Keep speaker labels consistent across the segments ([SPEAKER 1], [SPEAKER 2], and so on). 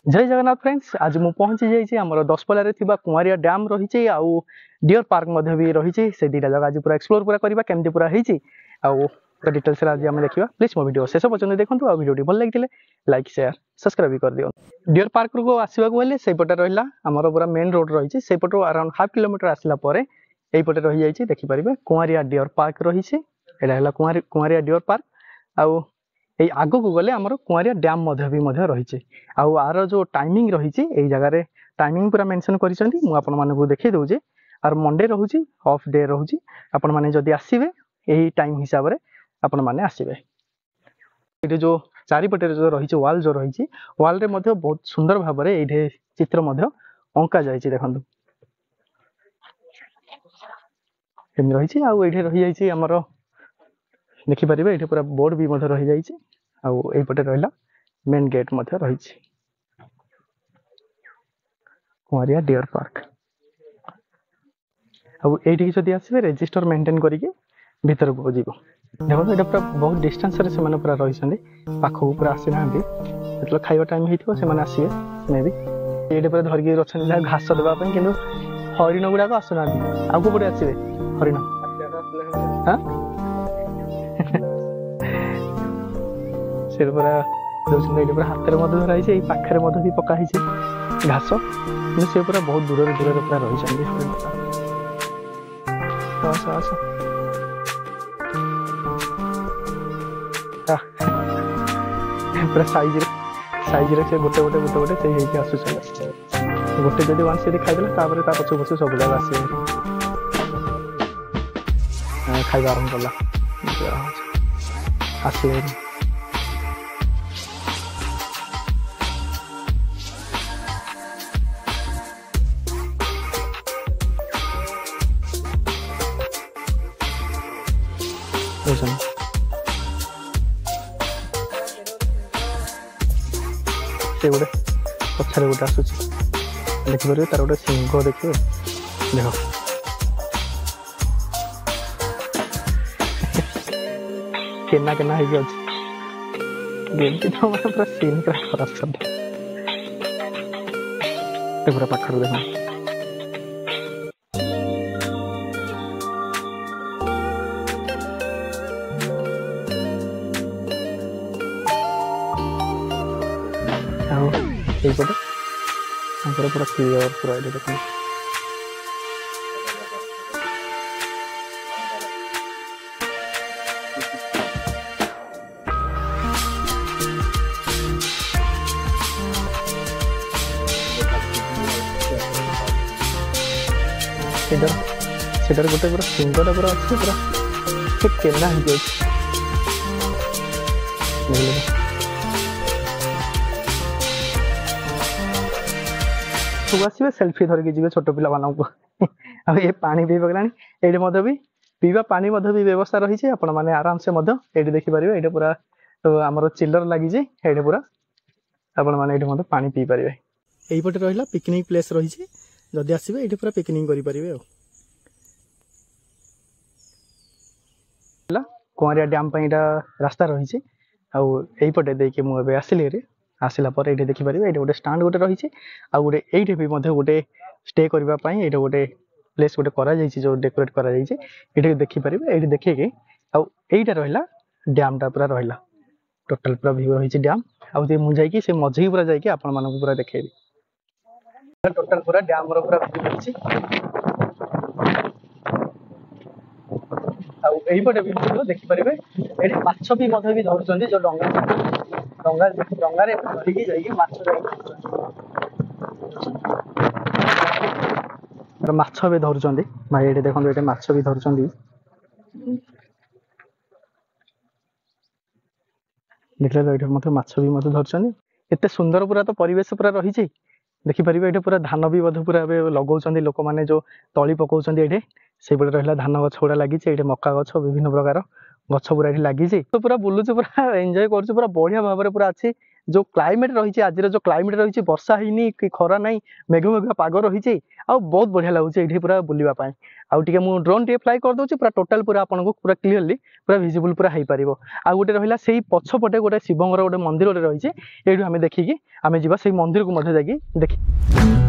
[SPEAKER 1] जय जगन्नाथ फ्रेंड्स, आज मु पहुंची जाइए आम दशपल्ला कुआरिया डैम रही आउ डियर पार्क भी रही से दुटा जगह आज पूरा एक्सप्लोर पूरा करवा केमती पूरा होती पूरा डिटेल्स आज आम देखा। प्लीज मो वीडियो शेष पर्यटन देखो आ वीडियो भल लगी लाइक शेयर सब्सक्राइब भी कर दियो। डियर पार्क को आसवाक से पटे रहा आमर पूरा मेन रोड रही से पटू अराउंड हाफ किलोमीटर आसला यहीपटे रही जाइए देखिपारे कुआरिया डियर पार्क रही है कुआरिया डियर पार्क आउ ये आग को गले आमर कुआरिया डैम रही आर जो टाइमिंग रही जगह टाइमिंग पूरा मेंशन कर देखे दूचे आर मंडे रोचे ऑफ डे रोचे आपण मैंने जदि आसवे यही टाइम हिसाब से आपण मैंने आसवे। ये जो चारिपटे जो रही वाल जो रही वाल रे बहुत सुंदर भाव में ये चित्र अंका जाए देखो रही रही आमर देखिपारे ये पूरा बोर्ड भी रही जाइए आईपटे रहा मेन गेट रही कुआरिया डियर पार्क आईटी जदि आसवे रजिस्टर मेंटेन करके भीतर को जीव देखो ये पूरा बहुत डिस्टेंस रे से पूरा रही पाखक पूरा आसी ना जो खाଇବା टाइम होते आसवे मे भी ये पूरा धरिकी अच्छा घास देवाई कि हरिण गुड़ाक आसुना आगे पटे आसवे हरिण हाँ से पूरा पूरा हाथ में धराई पाखे भी पकाई घास कि से पूरा बहुत दूर दूर पूरा रही पूरा साइज से गोटे गोटे गोटे गोटे से आसुचे गोटे जब वन सीट खाईदेला पछू पछू सब जगह आस खाଇବା आरंभ कला आसवे से गोटे पछारे गोटे आसूची देखिपारे तार गोटे सिंह देखिए देख केना केना है तो पूरा सीन पूरा खराब कर पूरा पाखर देख पूरा क्लियर पूरा देख गोटे पूरा सिंगटा पूरा अच्छे पूरा केना सब आसवे सेल्फी धरिकी जी छोट पिला ये पानी पी पकड़ा ये भी पीवा पानी भी व्यवस्था रही है आपण मैंने आराम से ये देखिपारे ये पूरा आमर चिल्लर लगी ये पूरा आपण मैंने पानी पी पारे यहीपटे रहा पिकनिक प्लेस रही जदि आसवे ये पूरा पिकनिक करें कुआरिया डैम रास्ता रही आईपटे देखिए मुझे आसिली आसला ये देखिपारे ये गोटे स्टाण्ड गोटे रही गोटे ये भी गोटे स्टे करने ये गोटे प्लेस गोटे करा जो डेकोरेट कर देखिपारे ये देखिए आईटा रहा डैमटा पूरा रहा टोटाल पूरा व्यू रही डैम आउ मुझे से मझी पूरा जाकि आपण मानक पूरा देखेबी टोटाल पूरा डैम पूरा व्यू रही आईपटे भी देखिपारे ये माछ भी धरुं जो डंगा डंगारे धरिकी जाइए माछ भी धरुं भाई ये देखो ये माछ भी धरुं देखिए ये माछ भी धरुं एत सुंदर पूरा तो परिवेश पूरा रही देखिपारे ये पूरा धान भी पूरा लगे लोक मैंने जो तली पकाउछन ये से रहा धान गछ गुड़ा लगी ये मका गछ विभिन्न प्रकार गछ पूरा ये लगी तो पूरा बुलूचे पूरा एंजॉय कर पूरा बढ़िया भाव में पूरा अच्छी जो क्लाइमेट रही आज जो क्लाइमेट रही वर्षा ହେଇନି कि खरा नहीं मेघ मेघ पाग रही बहुत बढ़िया लगुच ये पूरा बुलवाई आउे मु ड्रोन टे फ्लाई कर दूसरी पूरा टोटाल पूरा आपको पूरा क्लीयरली पूरा विजिबल पूरा हो पार आउ गोटे रहा से पछपटे गोटे शिवंर गोटे मंदिर गोटे रही है ये आम देखिकी आम जा से मंदिर को जाकि देखी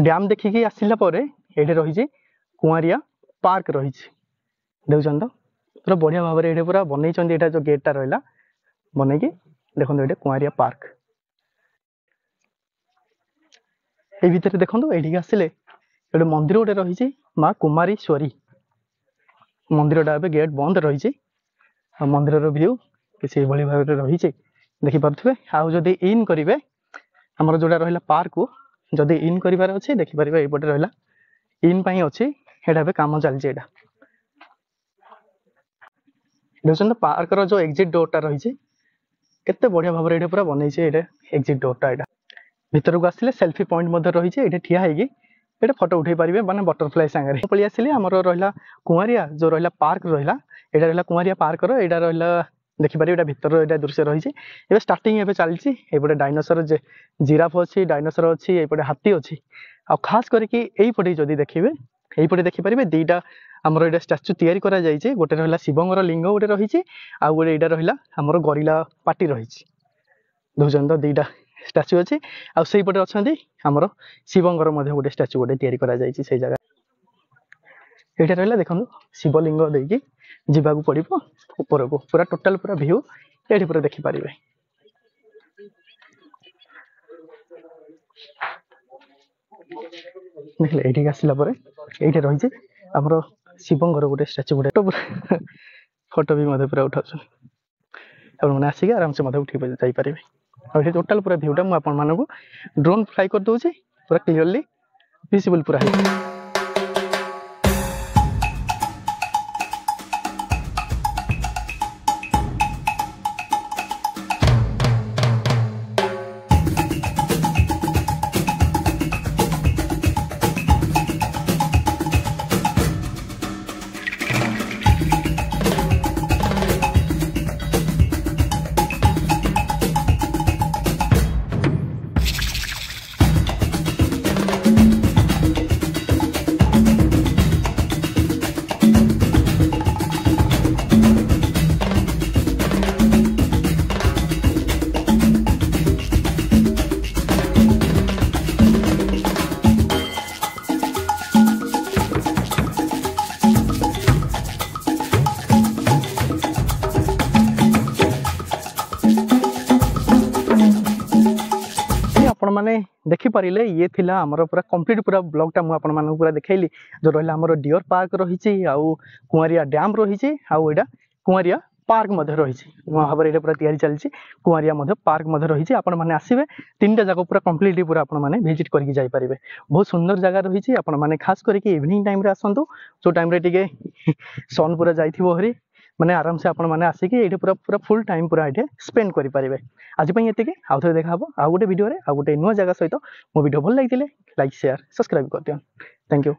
[SPEAKER 1] डैम देखिकी आसला ये रही कुआरिया पार्क रही देखुन तो पूरा बढ़िया भाव में ये पूरा बनई जो गेटा रहा बनई की देखो ये कुआरिया पार्क ये भितर देखो ये आसिले गोटे मंदिर गोटे रही माँ कुमारीश्वरी मंदिरटा ए गेट बंद रही मंदिर भ्यू किसी भाव में रही देखिपे आउ जदि इन करेंगे आमर जोड़ा रहा पार्क को जदि इन करार अच्छे देखिपर ये रहा इन अच्छी यहाँ कम चलती देखते पार्क जो एग्जिट डोरटा रही केते बढ़िया भाव में पूरा बनई एग्जिट डोरटा यहाँ भीतर को आसिले सेल्फी पॉइंट रही है ठिया होगी ये फोटो उठे पारे माने बटरफ्लाई सांगे पलि आसिले आमर रहा कुआरिया जो रहा पार्क रहा यहाँ रहा कुआरिया पार्क यहाँ रहा देखिपारे ये भीतर ये दृश्य रही है स्टार्टिंग एवं चलती ये डायनोसर जिराफ अच्छी डायनोसर अच्छी ये हाथी अच्छी आ खास करके जदि देखिए ये देखिपारे दीटा आमर ये स्टाच्यू तैयारी करा जाइए गोटे रहा शिवंर लिंग गोटे रही आउ गोटे यहाँ रहा आमर गरिला पार्टी रही देखुन तो दीटा स्टाच्यू अच्छी आईपटे अच्छा आमर शिवंर गोटे स्टाच्यू गोटे तैयारी करा जाइए से जगह ये रहा देखो शिवलिंग देकी जावाक पड़ो ऊपर को पूरा टोटाल पूरा भ्यू ये पूरा देखिपारे देखिए ये आसला ये रही आमर शिवंर गोटे स्टाच्यू गोटे फोटो भी पूरा उठाऊ आसिक आराम से उठी जापारे और टोटाल पूरा भ्यूटा मुझे ड्रोन फ्लाई कर दूसरी पूरा क्लीयरली विजिबल पूरा है मैंने देखिपारे ये थिला आमर पूरा कंप्लीट पूरा ब्लॉगटा मुझे पूरा देखली जो रहा आमर डियर पार्क रही आउ कुआरिया डैम रही आउ यहाँ कुआरिया पार्क रही भाव में पूरा तैयारी चलती कुआरिया पार्क रही आपण मैंने आसवे तीन टा जगह पूरा कम्प्लीटली पूरा आपने भिजिट करके जापारे बहुत सुंदर जगह रही आपने खास करके इवनिंग टाइम आसतु जो टाइम टे सन पूरा जाइए माने आराम से आपण मैंने आसिक ये पूरा पूरा फुल टाइम पूरा ये स्पेंड करेंगे आज ये आउ थे देखा आउ गोटे भिडियो आउ गोटे नुआ जगह सहित मो भिडियो भल लगी लाइक शेयर सब्सक्राइब कर दियो थैंक यू।